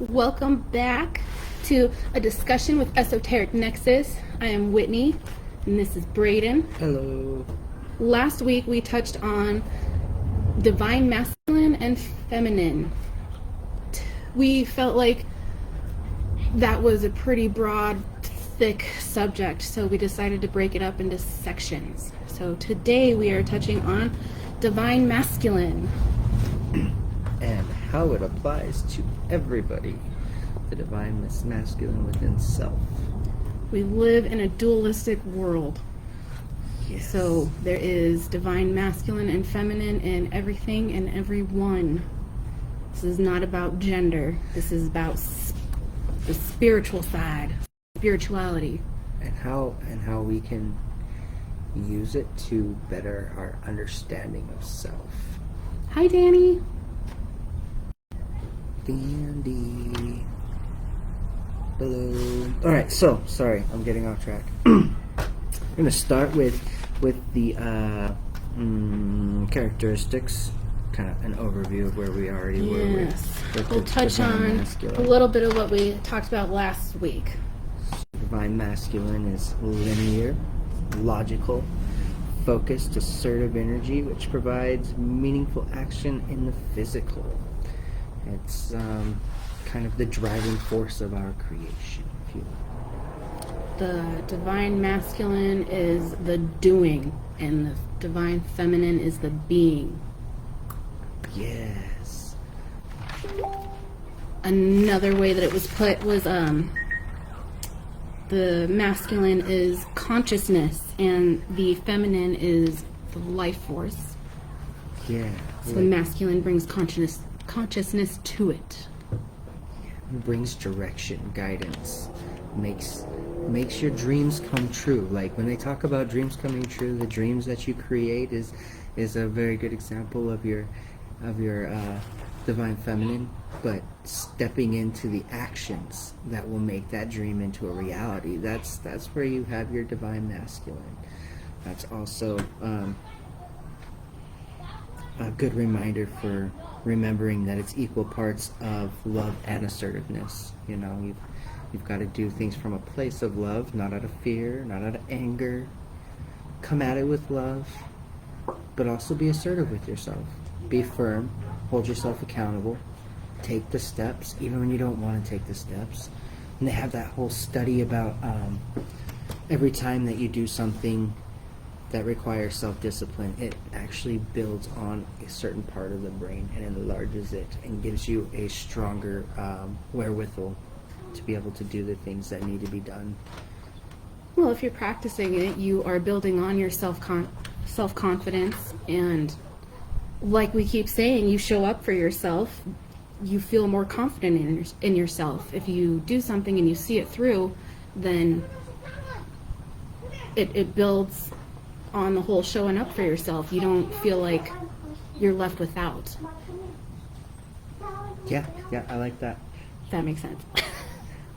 Welcome back to a discussion with Esoteric Nexus. I am Whitney, and this is Braden. Hello. Last week we touched on divine masculine and feminine. We felt like that was a pretty broad, thick subject, so we decided to break it up into sections. So today we are touching on divine masculine. And how it applies to everybody. The divine masculine within self. We live in a dualistic world. Yes. So there is divine masculine and feminine in everything and everyone. This is not about gender. This is about the spiritual side, spirituality. And how we can use it to better our understanding of self. Hi, Danny. Dandy. Hello. Alright, so, sorry, I'm getting off track. I'm going to start with the characteristics, kind of an overview of where we already were with We'll the touch divine on masculine. a little bit of what we talked about last week. Divine masculine is linear, logical, focused, assertive energy, which provides meaningful action in the physical. It's kind of the driving force of our creation, if you will. The divine masculine is the doing, and the divine feminine is the being. Yes. Another way that it was put was the masculine is consciousness and the feminine is the life force. Yeah. So the masculine brings consciousness to it. Brings direction, guidance, makes your dreams come true. Like when they talk about dreams coming true, the dreams that you create is a very good example of your divine feminine, but stepping into the actions that will make that dream into a reality. That's where you have your divine masculine. That's also a good reminder for remembering that it's equal parts of love and assertiveness. You know, you've got to do things from a place of love, not out of fear, not out of anger. Come at it with love, but also be assertive with yourself. Be firm, hold yourself accountable, take the steps, even when you don't want to take the steps. And they have that whole study about every time that you do something that requires self-discipline, it actually builds on a certain part of the brain and enlarges it and gives you a stronger wherewithal to be able to do the things that need to be done. Well, if you're practicing it, you are building on your self-confidence, and like we keep saying, you show up for yourself, you feel more confident in yourself. If you do something and you see it through, then it builds on the whole showing up for yourself. You don't feel like you're left without. Yeah, I like that. If that makes sense.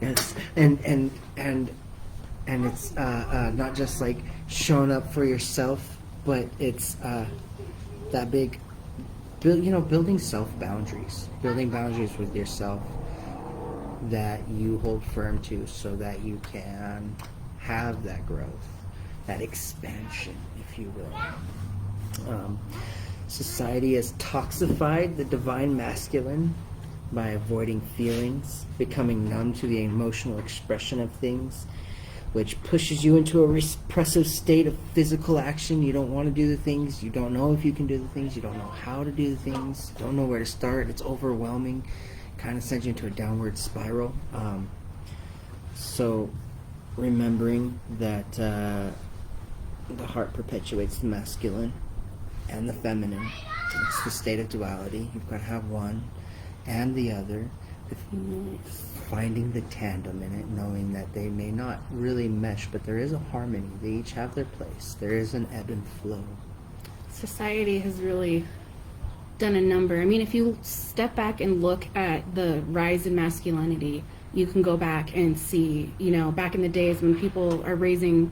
Yes, and it's not just like showing up for yourself, but it's that big, building boundaries with yourself that you hold firm to, so that you can have that growth, that expansion, if you will. Society has toxified the divine masculine by avoiding feelings, becoming numb to the emotional expression of things, which pushes you into a repressive state of physical action. You don't want to do the things, you don't know if you can do the things, you don't know how to do the things, don't know where to start. It's overwhelming, kind of sends you into a downward spiral. So remembering that the heart perpetuates the masculine and the feminine. It's the state of duality. You've got to have one and the other, finding the tandem in it, knowing that they may not really mesh, but there is a harmony. They each have their place. There is an ebb and flow. Society has really done a number. I mean, if you step back and look at the rise in masculinity, you can go back and see, back in the days when people are raising,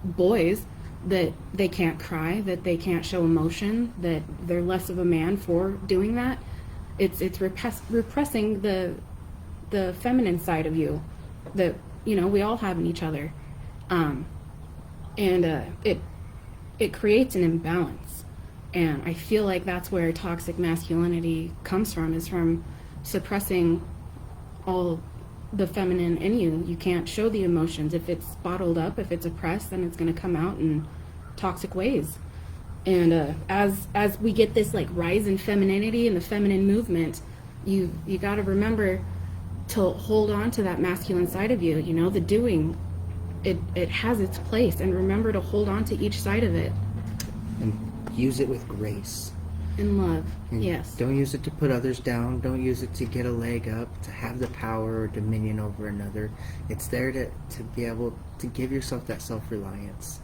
boys, that they can't cry, that they can't show emotion, that they're less of a man for doing that. It's repressing the feminine side of you that, you know, we all have in each other. It creates an imbalance. And I feel like that's where toxic masculinity comes from, is from suppressing all the feminine in you. You can't show the emotions. If it's bottled up, if it's oppressed, then it's going to come out in toxic ways. And as we get this like rise in femininity and the feminine movement, you got to remember to hold on to that masculine side of you. You know, the doing, it has its place, and remember to hold on to each side of it. And use it with grace. In love, And yes. Don't use it to put others down. Don't use it to get a leg up, to have the power or dominion over another. It's there to be able to give yourself that self-reliance.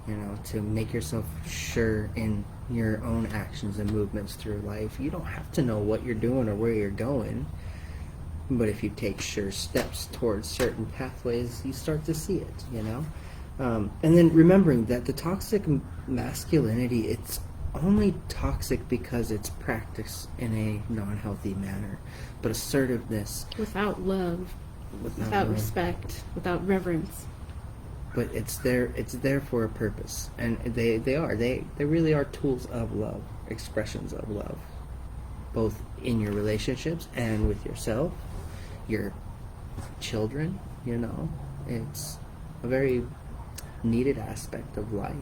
You know, to make yourself sure in your own actions and movements through life. You don't have to know what you're doing or where you're going. But if you take sure steps towards certain pathways, you start to see it, you know? And then remembering that the toxic masculinity, it's only toxic because it's practiced in a non-healthy manner. But assertiveness, Without love, without love, respect, without reverence. but it's there for a purpose, and they really are tools of love, expressions of love, both in your relationships and with yourself, your children. You know, it's a very needed aspect of life.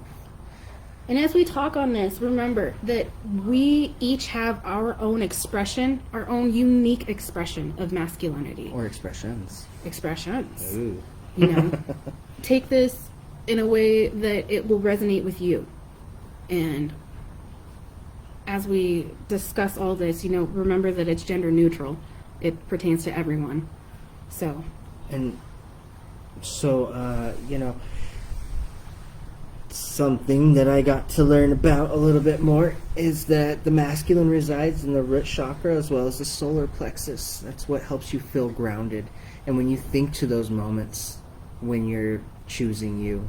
And as we talk on this, remember that we each have our own expression, our own unique expression of masculinity. Or expressions. Expressions. Ooh. You know, take this in a way that it will resonate with you. And as we discuss all this, you know, remember that it's gender neutral. It pertains to everyone. So. And so, you know, something that I got to learn about a little bit more is that the masculine resides in the root chakra as well as the solar plexus. That's what helps you feel grounded. And when you think to those moments when you're choosing you,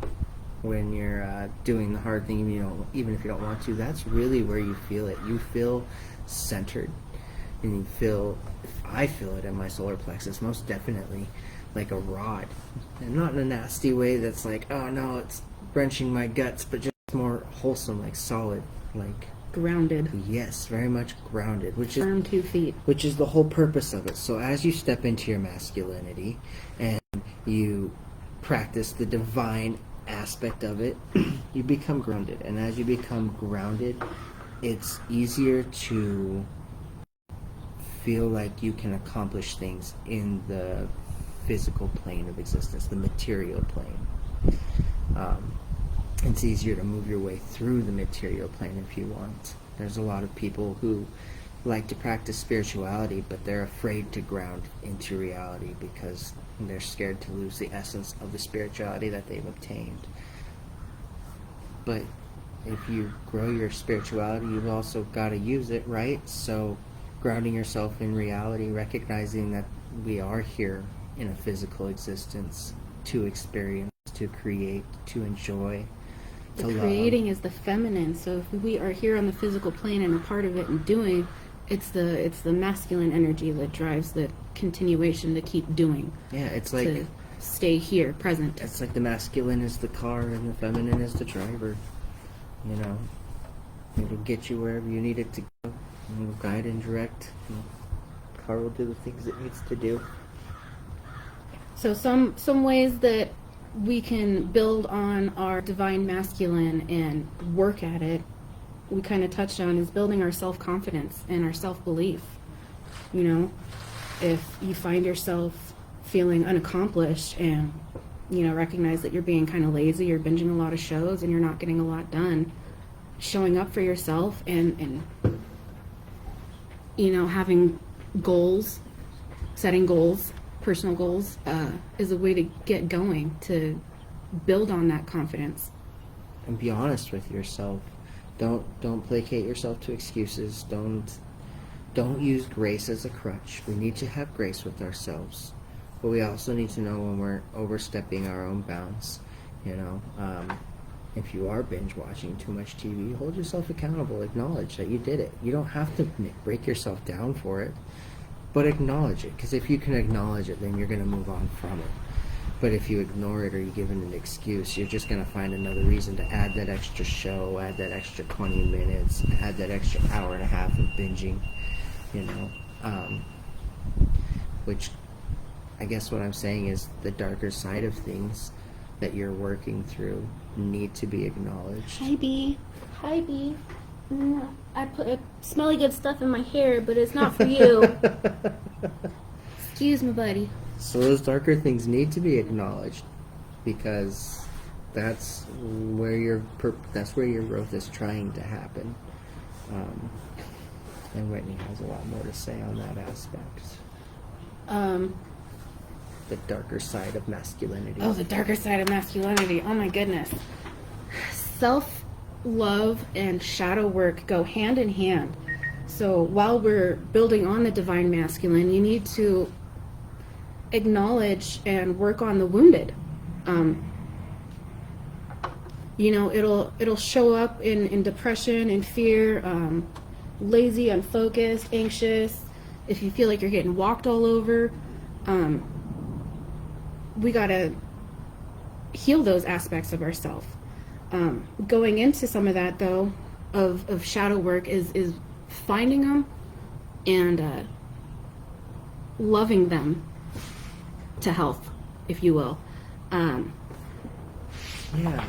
when you're doing the hard thing, you know, even if you don't want to, that's really where you feel it. You feel centered, and you feel, I feel it in my solar plexus most definitely, like a rod, and not in a nasty way that's like, oh no, it's wrenching my guts, but just more wholesome, like solid, like Grounded. yes, very much grounded, which Firm 2 feet. which is the whole purpose of it. So as you step into your masculinity and you practice the divine aspect of it, you become grounded. And as you become grounded, it's easier to feel like you can accomplish things in the physical plane of existence, the material plane. It's easier to move your way through the material plane if you want. There's a lot of people who like to practice spirituality, but they're afraid to ground into reality because they're scared to lose the essence of the spirituality that they've obtained. But if you grow your spirituality, you've also got to use it, right? So grounding yourself in reality, recognizing that we are here in a physical existence to experience, to create, to enjoy, to The love. creating is the feminine. So if we are here on the physical plane and a part of it and doing, it's the masculine energy that drives the continuation to keep doing, Yeah, it's like to stay here, present. it's like the masculine is the car and the feminine is the driver. You know, it'll get you wherever you need it to go. It'll guide and direct. And the car will do the things it needs to do. So some ways that we can build on our divine masculine and work at it, we kind of touched on, is building our self-confidence and our self-belief. You know, if you find yourself feeling unaccomplished and, you know, recognize that you're being kind of lazy, you're binging a lot of shows and you're not getting a lot done, showing up for yourself and you know, having goals, setting goals, personal goals, is a way to get going, to build on that confidence. And be honest with yourself. Don't placate yourself to excuses. Don't use grace as a crutch. We need to have grace with ourselves, but we also need to know when we're overstepping our own bounds. You know, if you are binge watching too much TV, hold yourself accountable. Acknowledge that you did it. You don't have to break yourself down for it, but acknowledge it. Because if you can acknowledge it, then you're going to move on from it. But if you ignore it or you give it an excuse, you're just going to find another reason to add that extra show, add that extra 20 minutes, add that extra hour and a half of binging, you know. Which I guess what I'm saying is the darker side of things that you're working through need to be acknowledged. Hi, B. Hi, B. I put smelly good stuff in my hair, but it's not for you. Excuse me, buddy. So those darker things need to be acknowledged, because that's where your growth is trying to happen. And Whitney has a lot more to say on that aspect. The darker side of masculinity. Oh, the darker side of masculinity. Oh my goodness. Self-love and shadow work go hand in hand. So while we're building on the divine masculine, you need to acknowledge and work on the wounded. You know, it'll show up in depression and fear, lazy, unfocused, anxious. If you feel like you're getting walked all over, we gotta heal those aspects of ourselves. Going into some of that, though, of shadow work is finding them and loving them to health, if you will. Yeah,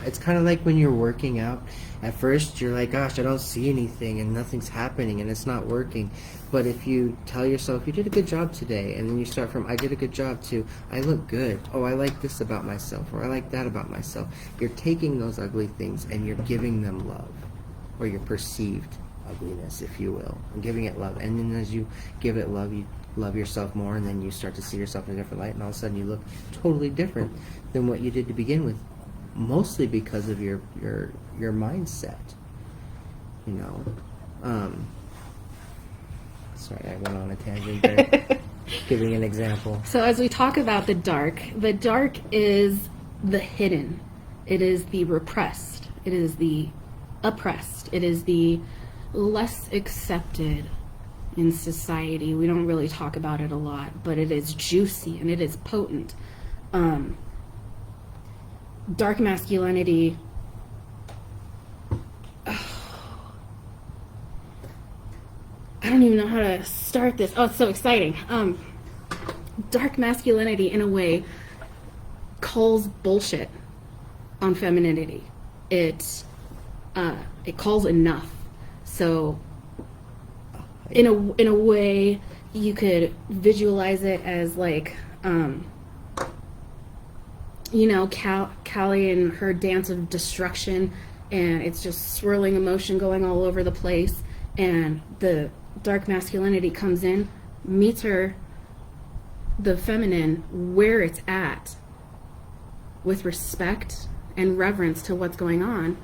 it's kind of like when you're working out. At first, you're like, gosh, I don't see anything and nothing's happening and it's not working. But if you tell yourself, you did a good job today, and then you start from, I did a good job, to, I look good. Oh, I like this about myself, or I like that about myself. You're taking those ugly things and you're giving them love, or your perceived ugliness, if you will, and giving it love. And then as you give it love, you love yourself more, and then you start to see yourself in a different light, and all of a sudden you look totally different than what you did to begin with. Mostly because of your mindset, you know. Sorry, I went on a tangent there. Giving an example. So as we talk about the dark is the hidden. It is the repressed. It is the oppressed. It is the less accepted in society. We don't really talk about it a lot, but it is juicy and it is potent. Dark masculinity, I don't even know how to start this. Oh, it's so exciting. Dark masculinity, in a way, calls bullshit on femininity. It calls enough. So in a way, you could visualize it as like, you know, Callie and her dance of destruction, and it's just swirling emotion going all over the place, and the dark masculinity comes in, meets her, the feminine, where it's at, with respect and reverence to what's going on,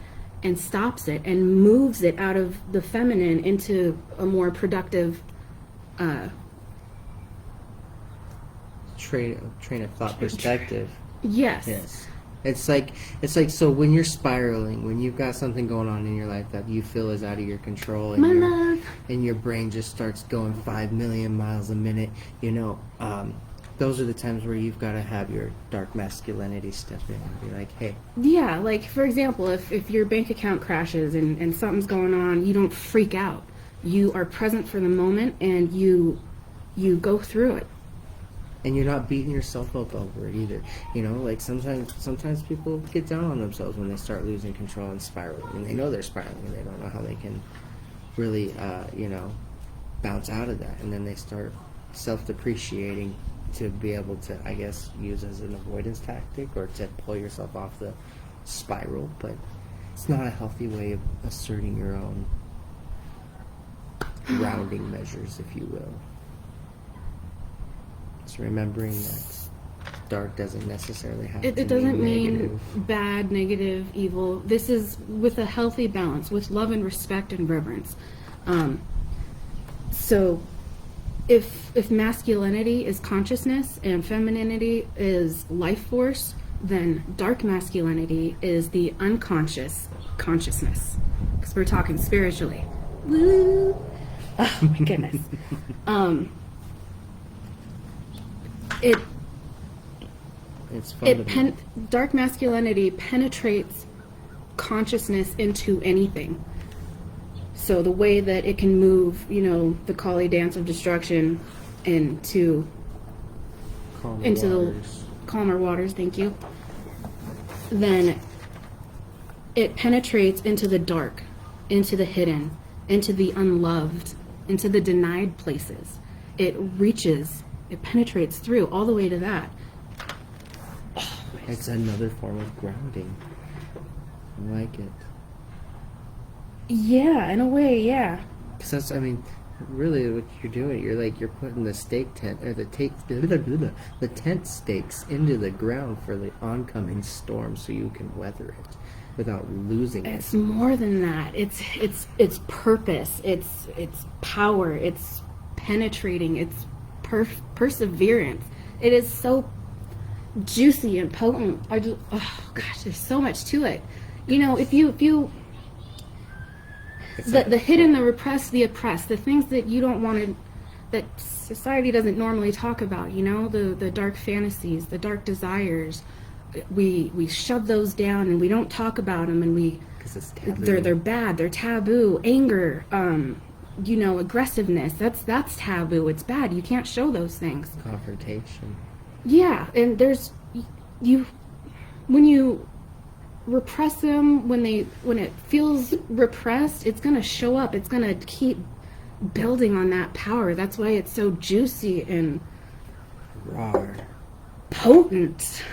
and stops it and moves it out of the feminine into a more productive train of thought perspective. Yes. Yes. It's like so when you're spiraling, when you've got something going on in your life that you feel is out of your control, and My love. And your brain just starts going 5 million miles a minute, you know, those are the times where you've got to have your dark masculinity step in and be like, hey. Yeah, like for example, if your bank account crashes and something's going on, you don't freak out. You are present for the moment, and you go through it. And you're not beating yourself up over it either. You know, like sometimes people get down on themselves when they start losing control and spiraling. And they know they're spiraling, and they don't know how they can really, you know, bounce out of that. And then they start self-depreciating to be able to, I guess, use as an avoidance tactic, or to pull yourself off the spiral. But it's not a healthy way of asserting your own grounding measures, if you will. It's remembering that dark doesn't necessarily have to It doesn't mean mean negative. bad, negative, evil. This is with a healthy balance, with love and respect and reverence. So if masculinity is consciousness and femininity is life force, then dark masculinity is the unconscious consciousness. Because we're talking spiritually. Woo! Oh my goodness. It It's fundamental. dark masculinity penetrates consciousness into anything. So the way that it can move, the Kali dance of destruction into Calmer into waters. the calmer waters, thank you. Then it penetrates into the dark, into the hidden, into the unloved, into the denied places. It penetrates through all the way to that. It's another form of grounding. I like it. Yeah, in a way, yeah. Because that's, really what you're doing, you're putting the stake tent, or the tent stakes into the ground for the oncoming storm so you can weather it without losing it. It's more than that. It's purpose. It's power. It's penetrating. It's perseverance. It is so juicy and potent. Oh gosh, there's so much to it. If you the hidden, the repressed, the oppressed, the things that you don't want to, that society doesn't normally talk about, the dark fantasies, the dark desires, we shove those down and we don't talk about them, and 'Cause it's taboo. they're bad, they're taboo. Anger, aggressiveness, that's taboo. It's bad. You can't show those things. Confrontation. Yeah, and when you repress them, when it feels repressed, it's gonna show up. It's gonna keep building on that power. That's why it's so juicy and Rawr. potent.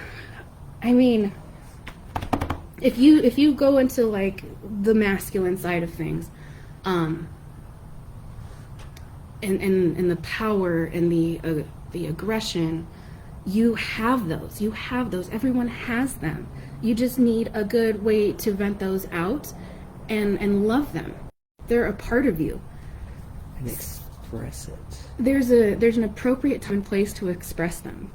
If you go into like the masculine side of things, and the power and the aggression, you have those. Everyone has them. You just need a good way to vent those out and love them. They're a part of you. And express it. There's an appropriate time and place to express them.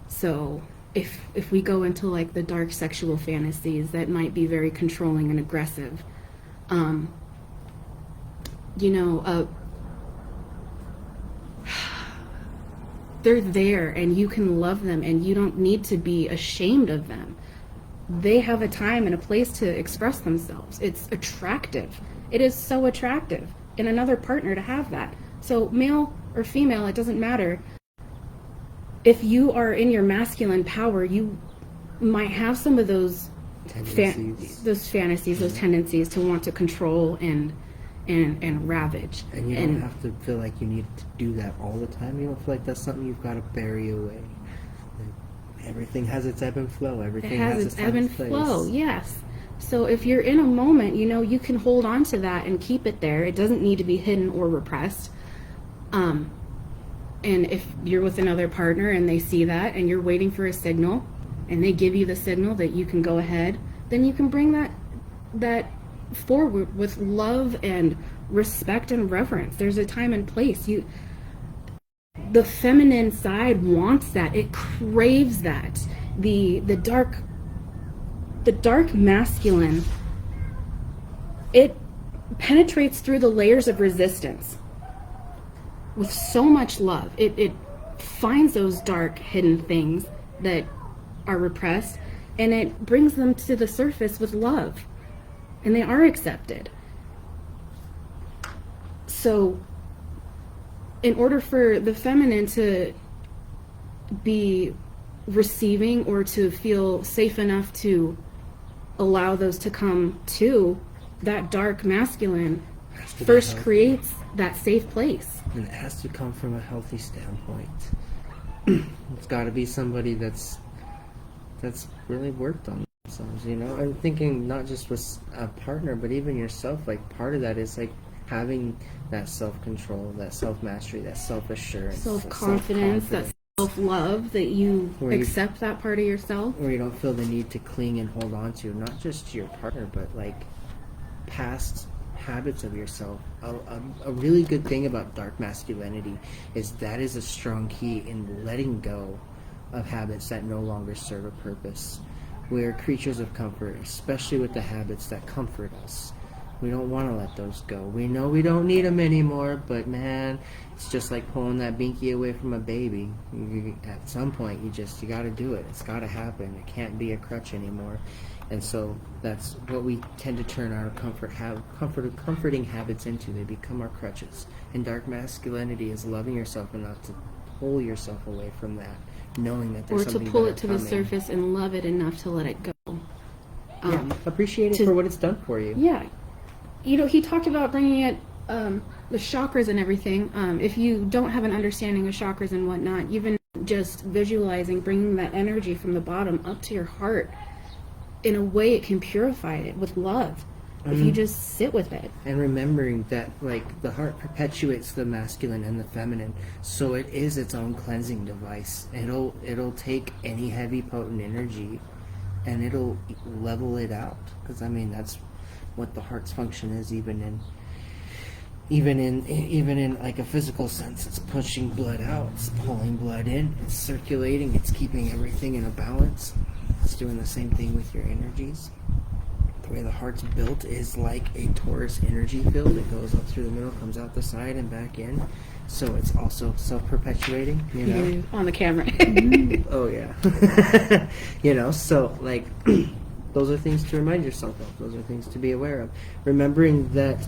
So if we go into like the dark sexual fantasies that might be very controlling and aggressive, they're there and you can love them and you don't need to be ashamed of them. They have a time and a place to express themselves. It's attractive. It is so attractive in another partner to have that. So male or female, it doesn't matter. If you are in your masculine power, you might have some of those Tendencies. those fantasies, those tendencies to want to control and ravage. And you don't have to feel like you need to do that all the time. You don't feel like that's something you've got to bury away. Everything has its ebb and flow. Everything It has its ebb time and place. flow, yes. So if you're in a moment, you can hold on to that and keep it there. It doesn't need to be hidden or repressed. And if you're with another partner and they see that and you're waiting for a signal and they give you the signal that you can go ahead, then you can bring that forward with love and respect and reverence. There's a time and place. The feminine side wants that. It craves that. The dark masculine, it penetrates through the layers of resistance with so much love. It finds those dark hidden things that are repressed and it brings them to the surface with love, and they are accepted. So in order for the feminine to be receiving or to feel safe enough to allow those to come to, that dark masculine first creates that safe place. And it has to come from a healthy standpoint. It's got to be somebody that's really worked on themselves, I'm thinking not just with a partner, but even yourself. Like, part of that is like having that self-control, that self-mastery, that self-assurance, Self-confidence, that self-love, that you accept that part of yourself. where you don't feel the need to cling and hold on to, not just to your partner, but like past habits of yourself. A really good thing about dark masculinity is that is a strong key in letting go of habits that no longer serve a purpose. We are creatures of comfort, especially with the habits that comfort us. We don't want to let those go. We know we don't need them anymore, but man, it's just like pulling that binky away from a baby. At some point, you got to do it. It's got to happen. It can't be a crutch anymore. And so that's what we tend to turn our comforting habits into. They become our crutches. And dark masculinity is loving yourself enough to pull yourself away from that, knowing that there's Or to something pull better it to the coming. surface and love it enough to let it go. Yeah, appreciate it for what it's done for you. Yeah. You know, he talked about bringing it, the chakras and everything. If you don't have an understanding of chakras and whatnot, even just visualizing bringing that energy from the bottom up to your heart, in a way it can purify it with love. If you just sit with it. And remembering that, like, the heart perpetuates the masculine and the feminine, so it is its own cleansing device. It'll take any heavy, potent energy, and it'll level it out. Because I mean, that's what the heart's function is, even in like a physical sense. It's pushing blood out, it's pulling blood in, it's circulating, it's keeping everything in a balance. It's doing the same thing with your energies. The way the heart's built is like a torus energy field. It goes up through the middle, comes out the side and back in. So it's also self-perpetuating, you know. On the camera. Oh yeah. You know, so like those are things to remind yourself of. Those are things to be aware of. Remembering that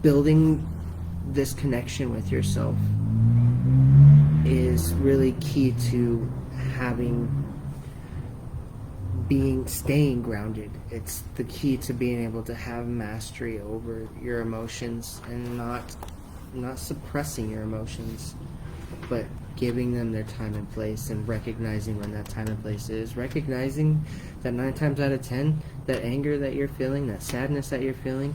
building this connection with yourself is really key to staying grounded. It's the key to being able to have mastery over your emotions and not suppressing your emotions, but giving them their time and place, and recognizing when that time and place is. Recognizing that 9 times out of 10, that anger that you're feeling, that sadness that you're feeling,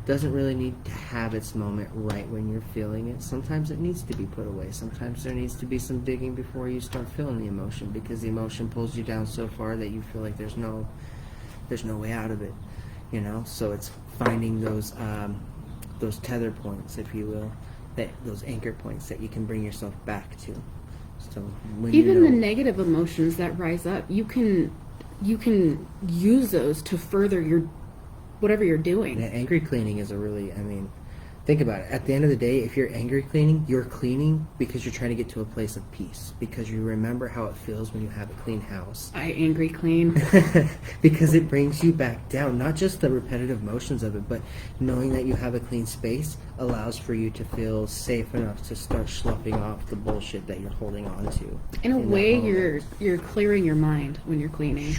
doesn't really need to have its moment right when you're feeling it. Sometimes it needs to be put away. Sometimes there needs to be some digging before you start feeling the emotion, because the emotion pulls you down so far that you feel like there's no way out of it, you know. So it's finding those tether points, if you will, those anchor points that you can bring yourself back to. So when Even the negative emotions that rise up, you can use those to further your whatever you're doing. Yeah, angry cleaning is think about it. At the end of the day, if you're angry cleaning, you're cleaning because you're trying to get to a place of peace, because you remember how it feels when you have a clean house. I angry clean. Because it brings you back down. Not just the repetitive motions of it, but knowing that you have a clean space allows for you to feel safe enough to start sloughing off the bullshit that you're holding on to. In a that way, moment. you're clearing your mind when you're cleaning.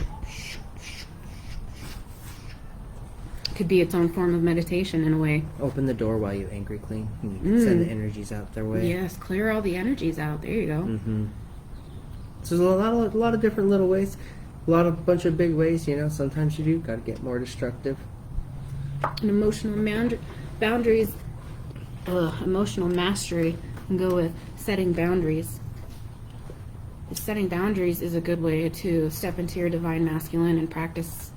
Could be its own form of meditation in a way. Open the door while you angry clean. And send the energies out their way. Yes, clear all the energies out. There you go. So there's a lot of different little ways. Bunch of big ways, you know. Sometimes you do got to get more destructive. And emotional boundaries, emotional mastery, and go with setting boundaries. Setting boundaries is a good way to step into your divine masculine and practice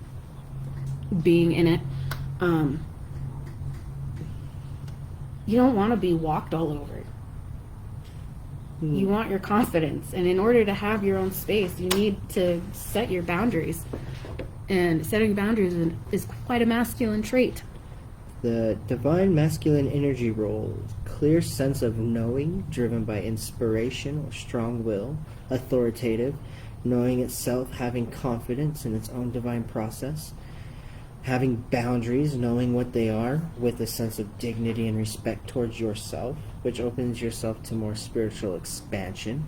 being in it. You don't want to be walked all over. You want your confidence, and in order to have your own space, you need to set your boundaries. And setting boundaries is quite a masculine trait. The divine masculine energy role, clear sense of knowing, driven by inspiration or strong will, authoritative, knowing itself, having confidence in its own divine process, having boundaries, knowing what they are, with a sense of dignity and respect towards yourself, which opens yourself to more spiritual expansion.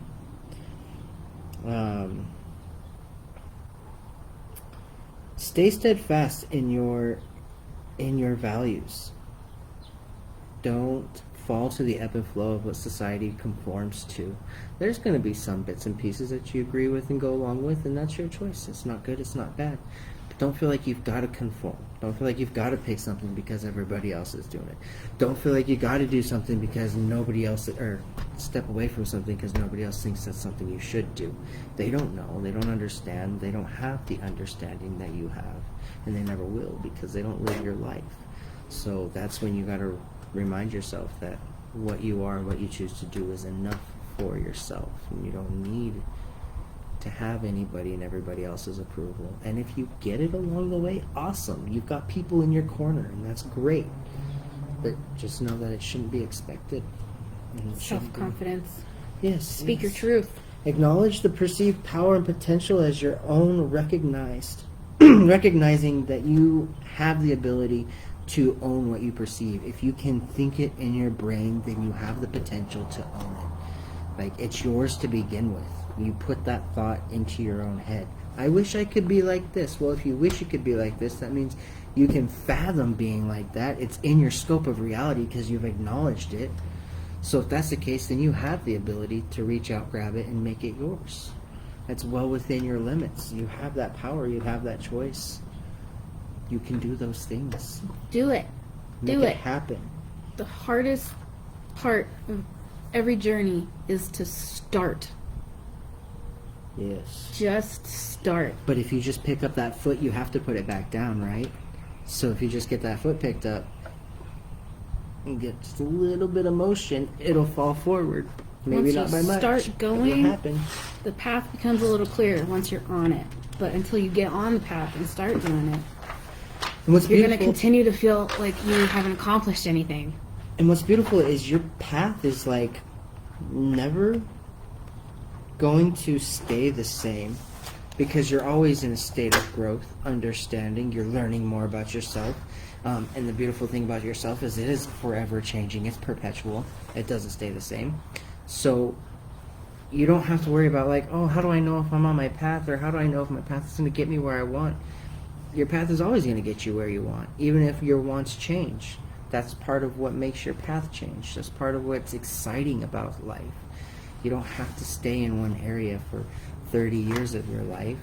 Stay steadfast in your values. Don't fall to the ebb and flow of what society conforms to. There's going to be some bits and pieces that you agree with and go along with, and that's your choice. It's not good, it's not bad. But don't feel like you've got to conform. Don't feel like you've got to pick something because everybody else is doing it. Don't feel like you got to do something because nobody else, or step away from something because nobody else thinks that's something you should do. They don't know, they don't understand, they don't have the understanding that you have, and they never will because they don't live your life. So that's when you got to remind yourself that what you are and what you choose to do is enough for yourself, and you don't need to have anybody and everybody else's approval. And if you get it along the way, awesome. You've got people in your corner, and that's great. But just know that it shouldn't be expected. And it shouldn't be- Self-confidence. Yes. Speak your yes. truth. Acknowledge the perceived power and potential as your own recognized. Recognizing that you have the ability to own what you perceive. If you can think it in your brain, then you have the potential to own it. Like, it's yours to begin with. You put that thought into your own head. I wish I could be like this. Well, if you wish you could be like this, that means you can fathom being like that. It's in your scope of reality because you've acknowledged it. So if that's the case, then you have the ability to reach out, grab it, and make it yours. That's well within your limits. You have that power. You have that choice. You can do those things. Do it. Make Do it it. happen. The hardest part of every journey is to start. Yes. Just start. But if you just pick up that foot, you have to put it back down, right? So if you just get that foot picked up and get just a little bit of motion, it'll fall forward. Maybe Once not you by much. start It going, will happen. The path becomes a little clearer once you're on it. But until you get on the path and start doing it, And what's you're going to beautiful, continue to feel like you haven't accomplished anything. and what's beautiful is your path is like never going to stay the same, because you're always in a state of growth, understanding. You're learning more about yourself. And the beautiful thing about yourself is it is forever changing. It's perpetual. It doesn't stay the same. So you don't have to worry about like, oh, how do I know if I'm on my path, or how do I know if my path is going to get me where I want? Your path is always going to get you where you want, even if your wants change. That's part of what makes your path change. That's part of what's exciting about life. You don't have to stay in one area for 30 years of your life.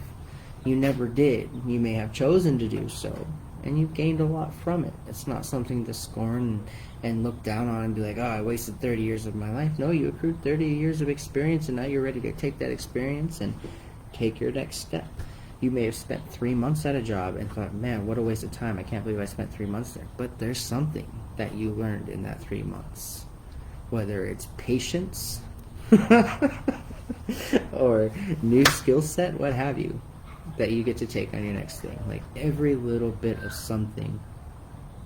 You never did. You may have chosen to do so, and you've gained a lot from it. It's not something to scorn and look down on and be like, oh, I wasted 30 years of my life. No, you accrued 30 years of experience, and now you're ready to take that experience and take your next step. You may have spent 3 months at a job and thought, man, what a waste of time. I can't believe I spent 3 months there. But there's something that you learned in that 3 months. Whether it's patience or new skill set, what have you, that you get to take on your next thing. Like, every little bit of something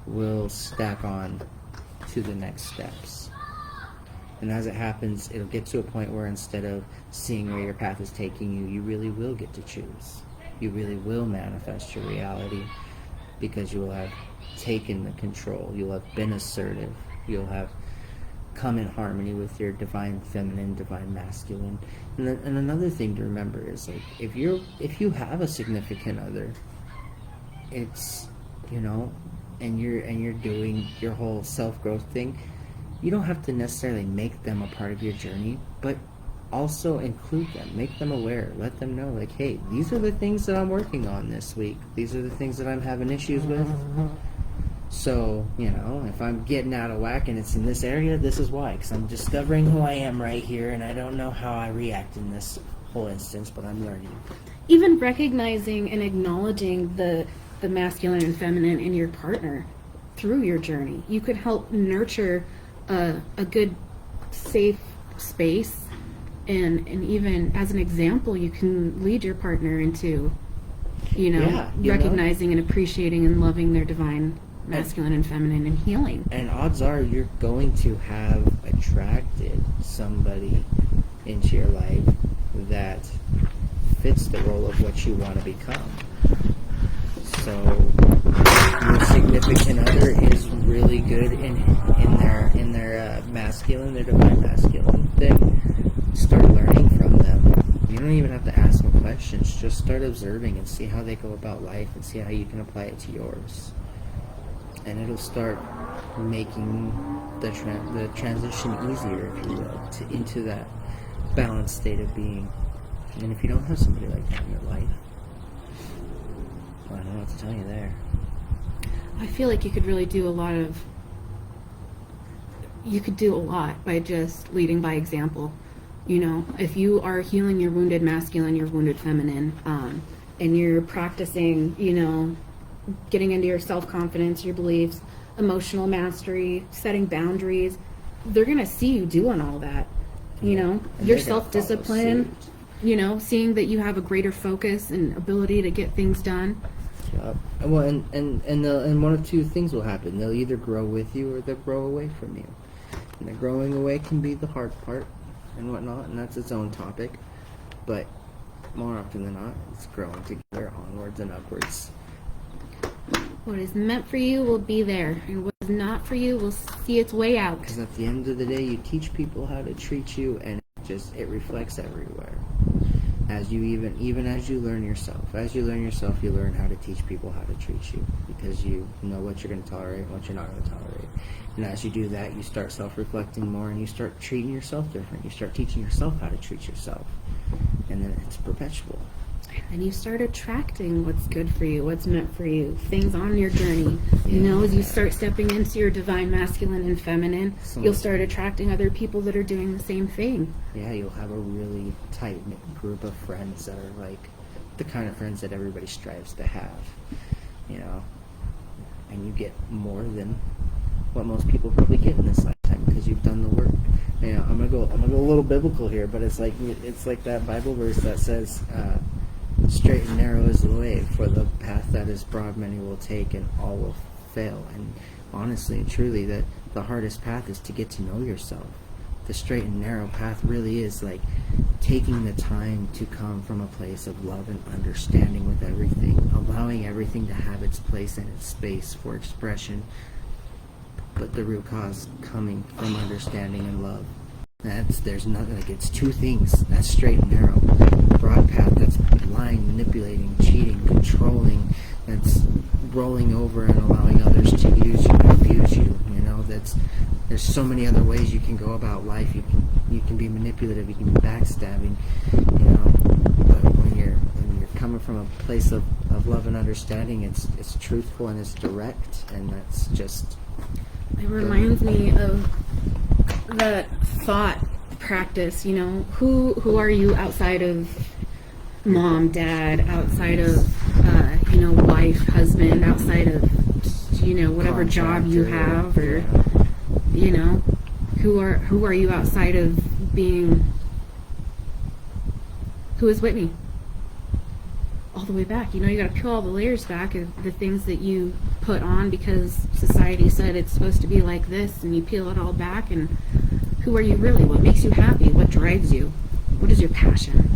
will stack on to the next steps. And as it happens, it'll get to a point where instead of seeing where your path is taking you, you really will get to choose. You really will manifest your reality, because you will have taken the control. You'll have been assertive. You'll have come in harmony with your divine feminine, divine masculine. And another thing to remember is, like, if you have a significant other, it's, you know, and you're doing your whole self-growth thing, you don't have to necessarily make them a part of your journey, but also include them, make them aware, let them know, like, hey, these are the things that I'm working on this week. These are the things that I'm having issues with. So, you know, if I'm getting out of whack and it's in this area, this is why. Because I'm discovering who I am right here, and I don't know how I react in this whole instance, but I'm learning. Even recognizing and acknowledging the masculine and feminine in your partner through your journey. You could help nurture a good, safe space. And even as an example, you can lead your partner into, you know, recognizing and appreciating and loving their divine masculine and feminine and healing. And odds are you're going to have attracted somebody into your life that fits the role of what you want to become. So your significant other is really good in their masculine, their divine masculine, then start learning from them. You don't even have to ask them questions. Just start observing and see how they go about life, and see how you can apply it to yours. And it'll start making the transition easier, if you will, into that balanced state of being. And if you don't have somebody like that in your life, well, I don't know what to tell you there. I feel like you could really do a lot by just leading by example. You know, if you are healing your wounded masculine, your wounded feminine, and you're practicing, you know, getting into your self-confidence, your beliefs, emotional mastery, setting boundaries, they're going to see you doing all that. You know, And your they're gonna self-discipline, follow suit. you know, seeing that you have a greater focus and ability to get things done. Yep. Well, and one of two things will happen. They'll either grow with you or they'll grow away from you. And the growing away can be the hard part and whatnot, and that's its own topic. But more often than not, it's growing together onwards and upwards. What is meant for you will be there, and what is not for you will see its way out. Because at the end of the day, you teach people how to treat you, and it reflects everywhere. As you even as you learn yourself, you learn how to teach people how to treat you, because you know what you're going to tolerate and what you're not going to tolerate. And as you do that, you start self-reflecting more, and you start treating yourself different. You start teaching yourself how to treat yourself, and then it's perpetual. And you start attracting what's good for you, what's meant for you, things on your journey. You know, as you start stepping into your divine masculine and feminine, you'll start attracting other people that are doing the same thing. Yeah, you'll have a really tight-knit group of friends that are like the kind of friends that everybody strives to have, you know. And you get more than what most people probably get in this lifetime because you've done the work. You know, I'm gonna go a little biblical here, but it's like that Bible verse that says, straight and narrow is the way, for the path that is broad many will take, and all will fail. And honestly and truly, that the hardest path is to get to know yourself. The straight and narrow path really is like taking the time to come from a place of love and understanding with everything, allowing everything to have its place and its space for expression, but the root cause coming from understanding and love. There's nothing, like, it's two things. That's straight and narrow. Broad path, that's lying, manipulating, cheating, controlling. That's rolling over and allowing others to use you and abuse you. You know, there's so many other ways you can go about life. You can be manipulative, you can be backstabbing, you know. But when you're coming from a place of love and understanding, it's truthful and it's direct, and that's just. It reminds me of the thought practice, you know, who are you outside of mom, dad, outside of, you know, wife, husband, outside of, you know, whatever job you have, or, you know, who are you outside of being, who is Whitney? All the way back. You know, you got to peel all the layers back of the things that you put on because society said it's supposed to be like this, and you peel it all back, and who are you really? What makes you happy? What drives you? What is your passion?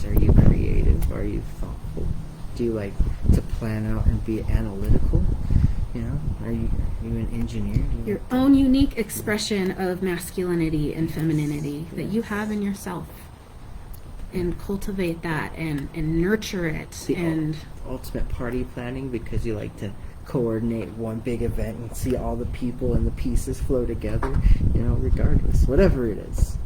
Are you creative? Are you thoughtful? Do you like to plan out and be analytical? You know, are you an engineer? Your own unique expression of masculinity and femininity that you have in yourself. And cultivate that and nurture it. And ultimate party planning, because you like to coordinate one big event and see all the people and the pieces flow together, you know, regardless, whatever it is.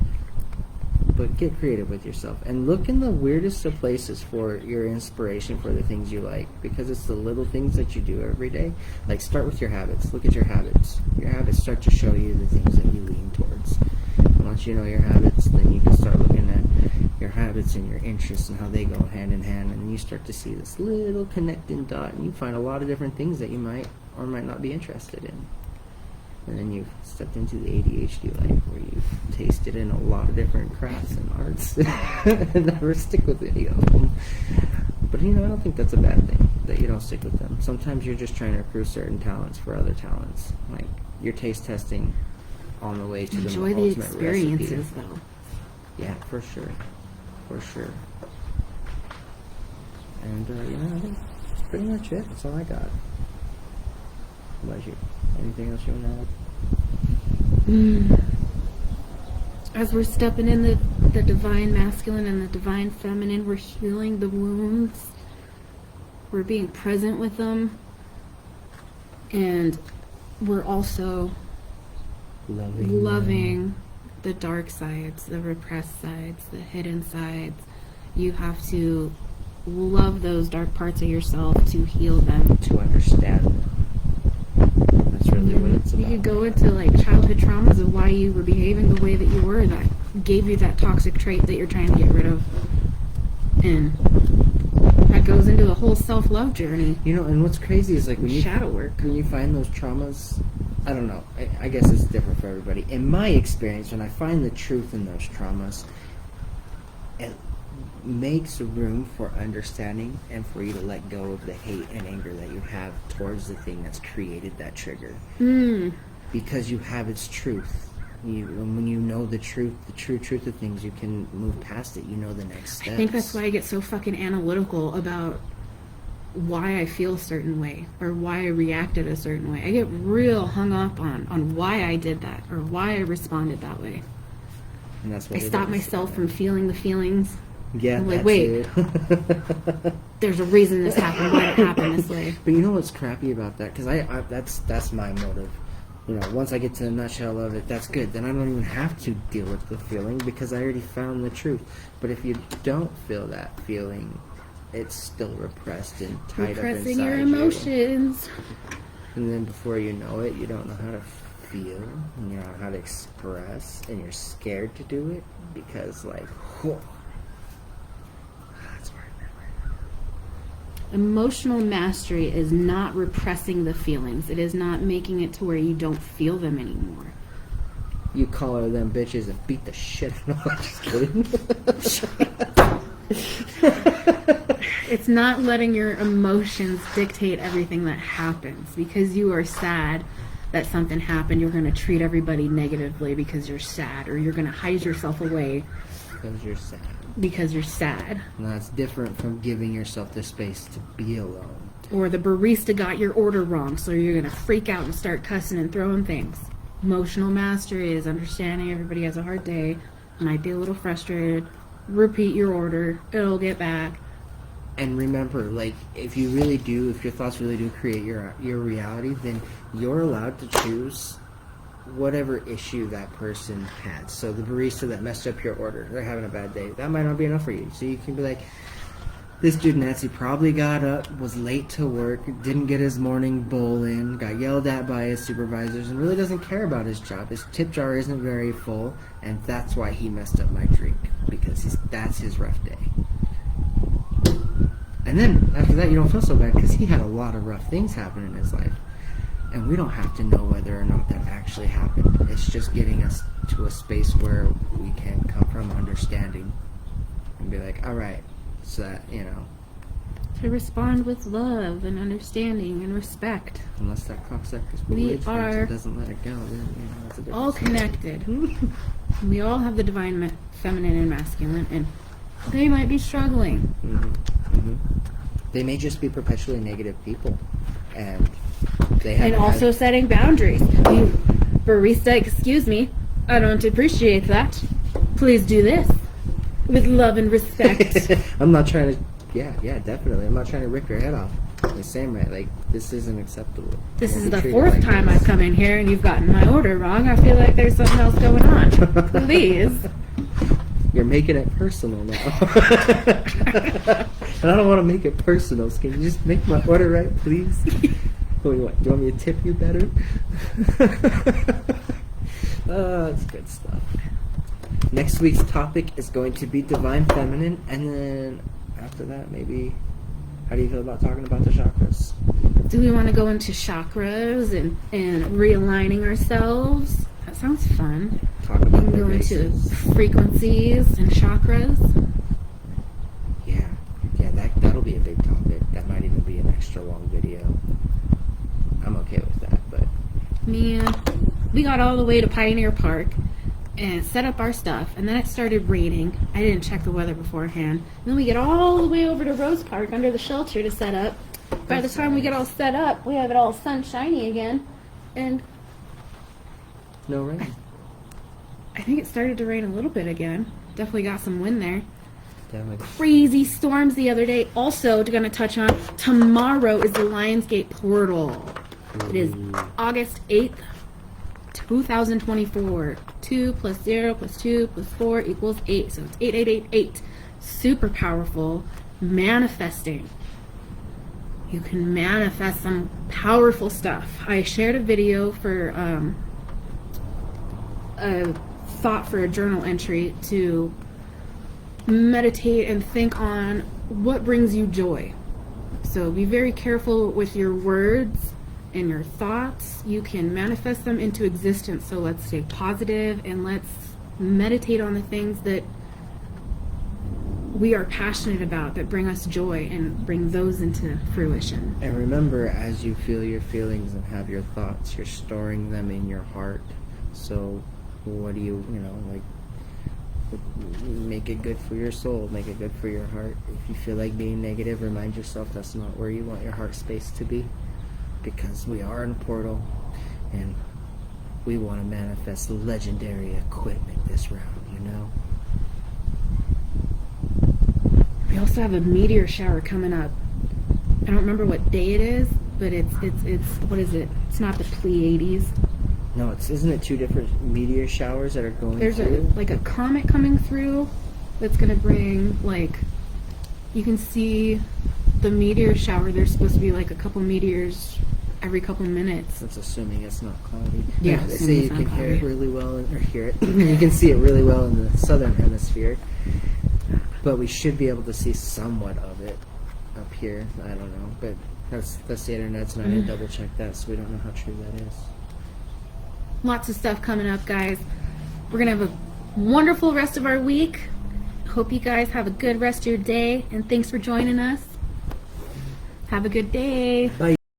But get creative with yourself and look in the weirdest of places for your inspiration for the things you like, because it's the little things that you do every day. Like, start with your habits. Look at your habits. Your habits start to show you the things that you lean towards. And once you know your habits, then you can start looking at your habits and your interests and how they go hand in hand, and you start to see this little connecting dot, and you find a lot of different things that you might or might not be interested in. And then you've stepped into the ADHD life, where you've tasted in a lot of different crafts and arts and never stick with any of them. But, you know, I don't think that's a bad thing, that you don't stick with them. Sometimes you're just trying to accrue certain talents for other talents. Like, you're taste testing on the way to the enjoy the ultimate experiences, recipe. though. Yeah, for sure. For sure. And, you know, I think that's pretty much it. That's all I got. What about you? Anything else you want to add? As we're stepping in the divine masculine and the divine feminine, we're healing the wounds. We're being present with them. And we're also loving the dark sides, the repressed sides, the hidden sides. You have to love those dark parts of yourself to heal them. To understand them. That's really what it's about. You could go into like childhood traumas of why you were behaving the way that you were, that gave you that toxic trait that you're trying to get rid of. And that goes into a whole self-love journey. You know, and what's crazy is like when you shadow work. When you find those traumas, I don't know. I guess it's different for everybody. In my experience, when I find the truth in those traumas, it makes room for understanding and for you to let go of the hate and anger that you have towards the thing that's created that trigger. Because you have its truth. When you know the truth, the true truth of things, you can move past it. You know the next steps. I think that's why I get so fucking analytical about why I feel a certain way or why I reacted a certain way. I get real hung up on why I did that or why I responded that way. And that's what I stop myself from feeling the feelings. Yeah, I'm like, that's wait, it. there's a reason this happened. Why did it happen this way? But you know what's crappy about that? Because that's my motive. You know, once I get to the nutshell of it, that's good. Then I don't even have to deal with the feeling because I already found the truth. But if you don't feel that feeling, it's still repressed and tied up inside Repressing your you. emotions. And then before you know it, you don't know how to feel, and you don't know how to express, and you're scared to do it because, like, whew, that's where Emotional mastery is not repressing the feelings. It is not making it to where you don't feel them anymore. you collar them bitches and beat the shit out of them. Just kidding. It's not letting your emotions dictate everything that happens. Because you are sad that something happened, you're going to treat everybody negatively because you're sad, or you're going to hide yourself away Because you're sad. because you're sad. And that's different from giving yourself the space to be alone. Or the barista got your order wrong, so you're going to freak out and start cussing and throwing things. Emotional mastery is understanding everybody has a hard day, might be a little frustrated, repeat your order, it'll get back. And remember, like, if your thoughts really do create your reality, then you're allowed to choose whatever issue that person had. So the barista that messed up your order, they're having a bad day. That might not be enough for you. So you can be like, this dude Nancy probably got up, was late to work, didn't get his morning bowl in, got yelled at by his supervisors, and really doesn't care about his job. His tip jar isn't very full, and that's why he messed up my drink, because that's his rough day. And then, after that, you don't feel so bad, because he had a lot of rough things happen in his life. And we don't have to know whether or not that actually happened. It's just getting us to a space where we can come from understanding and be like, all right, so that, To respond with love and understanding and respect. unless that cocksucker's We believed are and doesn't let it go, then, that's a different All story. connected. We all have the divine feminine and masculine, and they might be struggling. They may just be perpetually negative people, and they have And also setting boundaries. You, barista, excuse me, I don't appreciate that. Please do this with love and respect. I'm not trying to. Yeah, definitely. I'm not trying to rip your head off. The same right. Like, this isn't acceptable. This I is won't be the treated fourth like time this. I've come in here and you've gotten my order wrong. I feel like there's something else going on. Please. You're making it personal now. And I don't want to make it personal. So can you just make my order right, please? What, do you want me to tip you better? Oh, that's good stuff. Next week's topic is going to be Divine Feminine, and then after that, maybe, how do you feel about talking about the chakras? Do we want to go into chakras and realigning ourselves? That sounds fun. Talk We about can the go into bases. frequencies and chakras. Yeah, that'll be a big topic. That might even be an extra long video. I'm okay with that, but Man, we got all the way to Pioneer Park and set up our stuff, and then it started raining. I didn't check the weather beforehand. And then we get all the way over to Rose Park under the shelter to set up. By the time we get all set up, we have it all sunshiny again, and no rain. I think it started to rain a little bit again. Definitely got some wind there. Definitely. Crazy storms the other day. Also, going to touch on, tomorrow is the Lionsgate portal. It is August 8th, 2024. 2 plus 0 plus 2 plus 4 equals 8. So it's 8888. Super powerful. Manifesting. You can manifest some powerful stuff. I shared a video for a thought for a journal entry to meditate and think on what brings you joy. So be very careful with your words in your thoughts. You can manifest them into existence. So let's stay positive and let's meditate on the things that we are passionate about, that bring us joy, and bring those into fruition. And remember, as you feel your feelings and have your thoughts, you're storing them in your heart. So what do you like, make it good for your soul, make it good for your heart. If you feel like being negative, remind yourself that's not where you want your heart space to be, because we are in a portal and we want to manifest legendary equipment this round, you know? We also have a meteor shower coming up. I don't remember what day it is, but it's what is it? It's not the Pleiades. No, isn't it two different meteor showers that are going There's through? a comet coming through that's gonna bring, like, you can see the meteor shower. There's supposed to be like a couple meteors every couple minutes. That's assuming it's not cloudy. Yeah, They say assuming you it's can not hear it cloudy. really well, or hear it. You can see it really well in the southern hemisphere. But we should be able to see somewhat of it up here. I don't know, but that's the internet's not gonna double check that, so we don't know how true that is. Lots of stuff coming up, guys. We're gonna have a wonderful rest of our week. Hope you guys have a good rest of your day, and thanks for joining us. Have a good day. Bye.